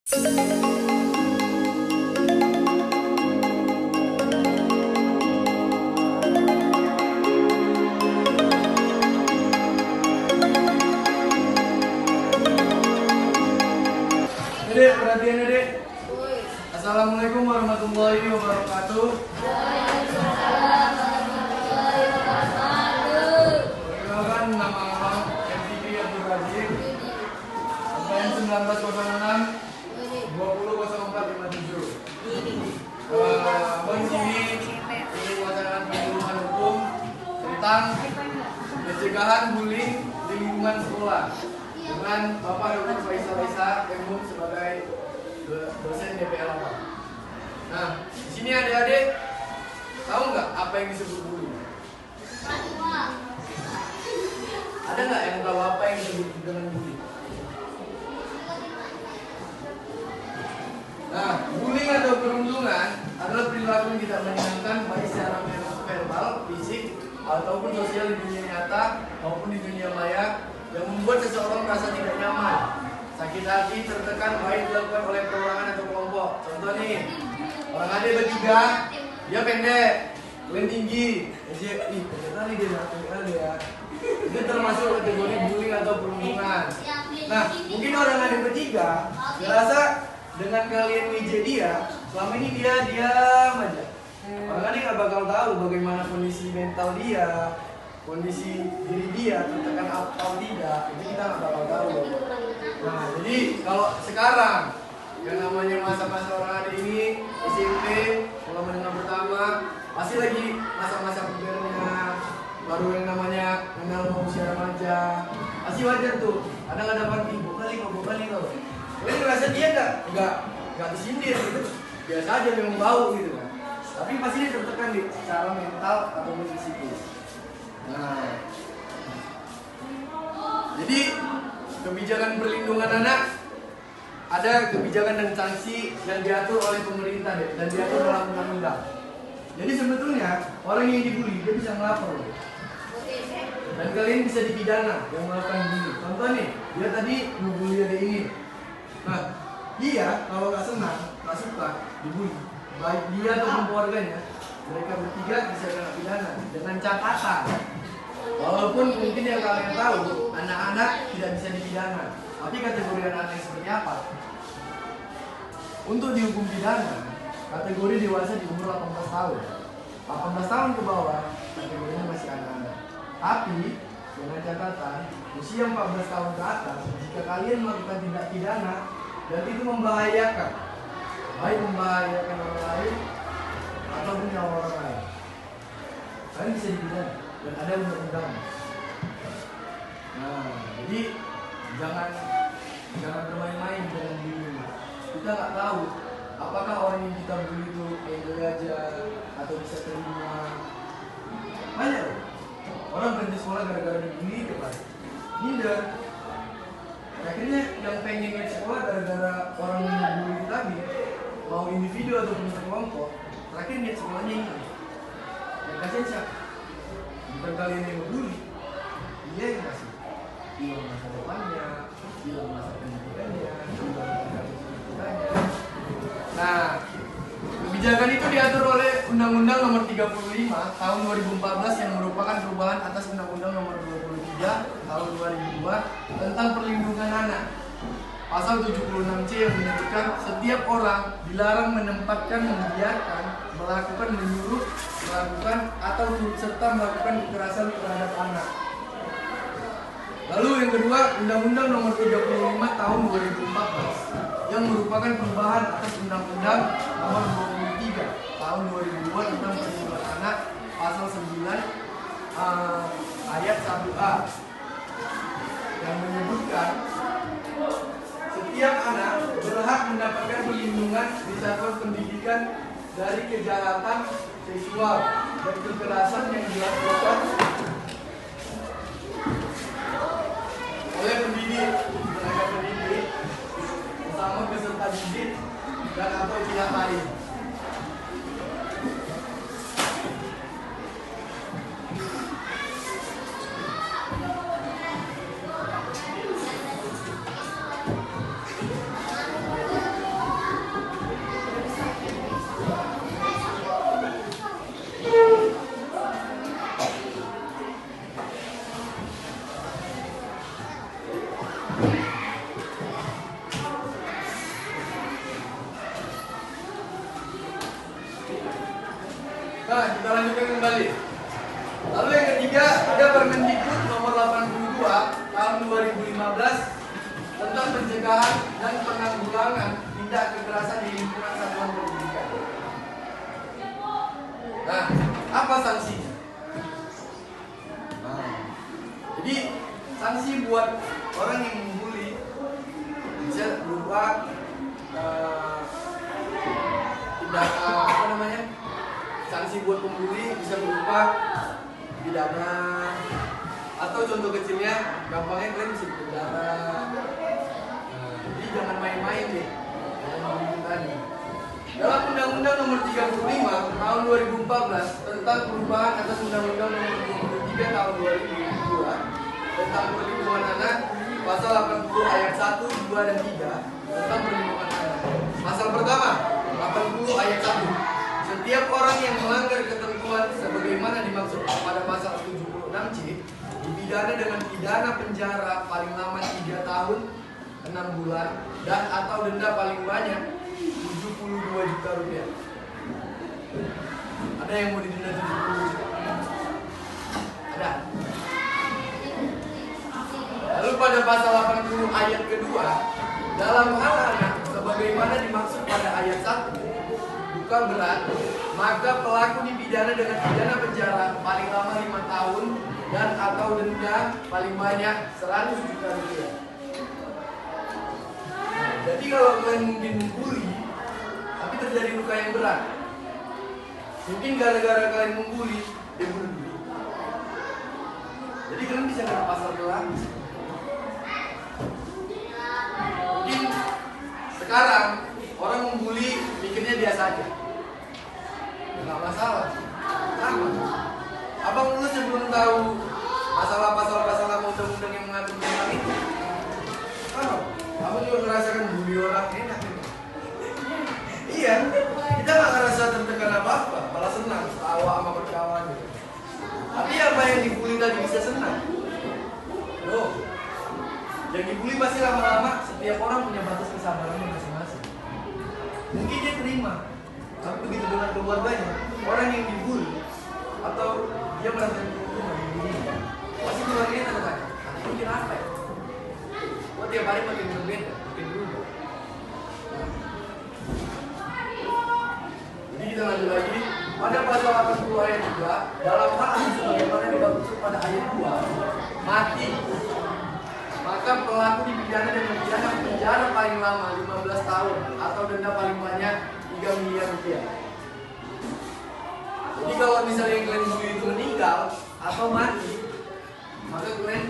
Dek, perhatian ya, Dek. Assalamualaikum warahmatullahi wabarakatuh. Perkenalkan, nama abang MTV Abdul Razif. Angkatan 1906 200457. Abang di sini ingin melaksanakan penyuluhan hukum tentang pencegahan bullying di lingkungan sekolah dengan Bapak Dr. Faisal Isa MHum sebagai dosen DPL 8. Nah, di sini adik-adik tahu nggak apa yang disebut bullying? Ada nggak yang tahu apa yang disebut dengan bullying? Nah, bullying atau perundungan adalah perilaku yang tidak menyenangkan baik secara verbal, fisik, ataupun sosial di dunia nyata maupun di dunia maya yang membuat seseorang merasa tidak nyaman, sakit hati, tertekan baik dilakukan oleh perorangan atau kelompok. Contoh nih, orang ada bertiga, dia pendek, kalian tinggi, pendek kali dia. Itu termasuk kategori bullying atau perundungan. Nah, mungkin orang ada bertiga, ngerasa dengan kalian ngejek dia, selama ini dia diam aja. Orang ada nggak bakal tahu bagaimana kondisi mental dia, kondisi diri dia tertekan atau tidak, itu kita nggak bakal tahu. Nah, jadi kalau sekarang yang namanya masa-masa orang ada ini SMP, sekolah menengah pertama, pasti lagi masa-masa pubernya, baru yang namanya kenal mau usia remaja, pasti wajar tuh. Kadang ada panti, bokali kau. Kalian ngerasa dia nggak tersindir gitu, biasa aja memang bau gitu kan. Tapi pasti dia tertekan di secara mental atau psikis. Nah, jadi kebijakan perlindungan anak ada kebijakan dan sanksi yang diatur oleh pemerintah dan diatur dalam undang-undang. Jadi sebetulnya orang yang dibully dia bisa melapor dan kalian bisa dipidana yang melakukan bully. Contoh nih, dia tadi ngebully ada ini. Nah, dia kalau nggak senang, nggak suka dibully, baik dia ataupun keluarganya, mereka bertiga bisa kena pidana dengan catatan. Walaupun mungkin yang kalian tahu, anak-anak tidak bisa dipidana. Tapi kategori anak-anak seperti apa? Untuk dihukum pidana, kategori dewasa di umur 18 tahun. 18 tahun ke bawah, kategorinya masih anak-anak. Tapi, dengan catatan, usia 14 tahun ke atas, jika kalian melakukan tindak pidana, dan itu membahayakan, baik membahayakan orang lain, ataupun nyawa orang lain, kalian bisa dipidana. Dan ada undang-undang. Nah, jadi jangan bermain-main dengan diri. Kita nggak tahu apakah orang yang kita bully itu enjoy aja atau bisa terima. Banyak loh. Orang berhenti sekolah gara-gara dibully itu kan. Minder. Akhirnya yang pengen sekolah gara-gara orang yang dibully itu tadi, mau individu ataupun kelompok, terakhir niat sekolahnya hilang. Yang kasihan siapa? Bukan kalian yang ngebully, dia yang kasih hilang masa depannya, hilang masa pendidikannya, hilang pendidikannya. Nah, kebijakan itu diatur oleh Undang-Undang Nomor 35 Tahun 2014 yang merupakan perubahan atas Undang-Undang Nomor 23 Tahun 2002 tentang perlindungan anak. Pasal 76C yang menyebutkan setiap orang dilarang menempatkan, membiarkan, melakukan, menyuruh, melakukan atau turut serta melakukan kekerasan terhadap anak. Lalu yang kedua, Undang-Undang Nomor 35 Tahun 2014 yang merupakan perubahan atas Undang-Undang Nomor 23 Tahun 2002 tentang perlindungan anak, pasal 9 ayat 1A yang menyebutkan setiap anak berhak mendapatkan perlindungan di satuan pendidikan dari kejahatan seksual dan kekerasan yang dilakukan oleh pendidik, tenaga pendidik, bersama peserta didik dan atau pihak lain. Nah, kita lanjutkan kembali. Lalu yang ketiga, ada Permendikbud nomor 82 tahun 2015 tentang pencegahan dan penanggulangan tindak kekerasan di lingkungan satuan pendidikan. Nah, apa sanksinya? Nah, jadi sanksi buat orang yang membuli bisa berupa sanksi buat pembuli bisa berupa pidana, atau contoh kecilnya gampangnya kalian bisa dipidana. Jadi jangan main-main deh dengan begitu tadi. Dalam Undang-Undang Nomor 35 Tahun 2014 tentang perubahan atas Undang-Undang Nomor 23 Tahun 2002 tentang perlindungan anak, pasal 80 ayat 1, 2, dan 3 tentang perlindungan anak. Pasal pertama, 80 ayat 1. Setiap orang yang melanggar ketentuan sebagaimana dimaksud pada pasal 76C dipidana dengan pidana penjara paling lama 3 tahun 6 bulan dan atau denda paling banyak 72 juta rupiah. Ada yang mau didenda 70 juta? Ada. Lalu pada pasal 80 ayat kedua, dalam hal anak sebagaimana dimaksud pada ayat 1, bukan berat, maka pelaku dipidana dengan pidana penjara paling lama 5 tahun dan atau denda paling banyak 100 juta rupiah. Jadi kalau kalian mungkin membuli, tapi terjadi luka yang berat, mungkin gara-gara kalian membuli, dia bunuh diri. Jadi kalian bisa kena pasal berlapis. Mungkin sekarang orang membuli mikirnya biasa aja, nggak masalah, sama. Abang dulu sebelum tahu masalah pasal-pasal undang-undang yang mengatur tentang itu, kalau abang juga ngerasakan bully orang enak. Iya, kita nggak ngerasa tertekan apa-apa, malah senang, tawa sama berkawan gitu. Tapi apa yang dibully tadi bisa senang? Loh, yang dibully pasti lama-lama setiap orang punya batas kesabarannya masing-masing. Mungkin dia terima, tapi begitu dengan keluarganya, orang yang dibully atau dia merasa dihukum dibully, pasti keluarganya tanya-tanya, nanti mungkin apa ya? Kok tiap hari makin berbeda, makin berubah. Jadi kita lanjut lagi. Pada pasal 80 ayat 3, dalam hal sebagaimana dimaksud pada ayat 2, mati, maka pelaku dipidana dengan pidana penjara paling lama 15 tahun atau denda paling banyak 3 miliar rupiah. Jadi kalau misalnya kalian bully itu meninggal atau mati, maka kalian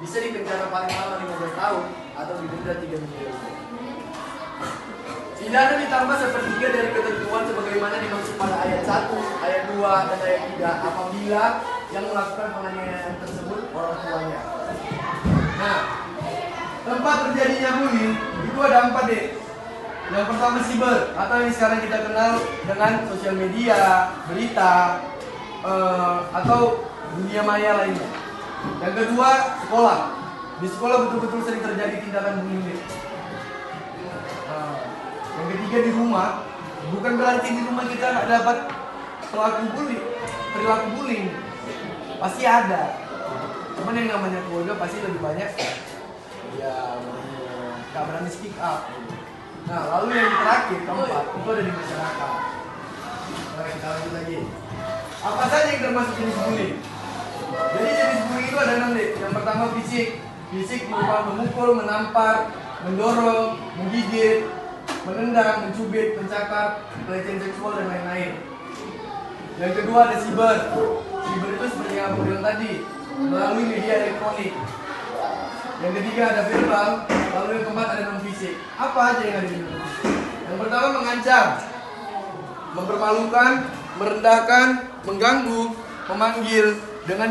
bisa dipenjara paling lama 15 tahun atau didenda 3 miliar rupiah. Pidana ditambah sepertiga dari ketentuan sebagaimana dimaksud pada ayat 1, ayat 2, dan ayat 3 apabila yang melakukan penganiayaan tersebut orang tuanya. Nah, tempat terjadinya bully itu ada 4 deh. Yang pertama siber, atau yang sekarang kita kenal dengan sosial media, berita, atau dunia maya lainnya. Yang kedua sekolah. Di sekolah betul-betul sering terjadi tindakan bullying. Yang ketiga di rumah. Bukan berarti di rumah kita nggak dapat perilaku bullying. Pasti ada. Cuman yang namanya keluarga pasti lebih banyak ya nggak berani speak up. Nah, lalu yang terakhir keempat itu ada di masyarakat. Nah, kita lanjut lagi. Apa saja yang termasuk jenis bullying? Jadi jenis bullying itu ada 6 deh. Yang pertama fisik. Fisik berupa memukul, menampar, mendorong, menggigit, menendang, mencubit, mencakar, pelecehan seksual, dan lain-lain. Yang kedua ada siber. Siber itu seperti yang aku bilang tadi, melalui media elektronik. Yang ketiga ada verbal. Lalu yang keempat ada non fisik. Apa aja yang ada di non fisik? Yang pertama mengancam, mempermalukan, merendahkan, mengganggu, memanggil dengan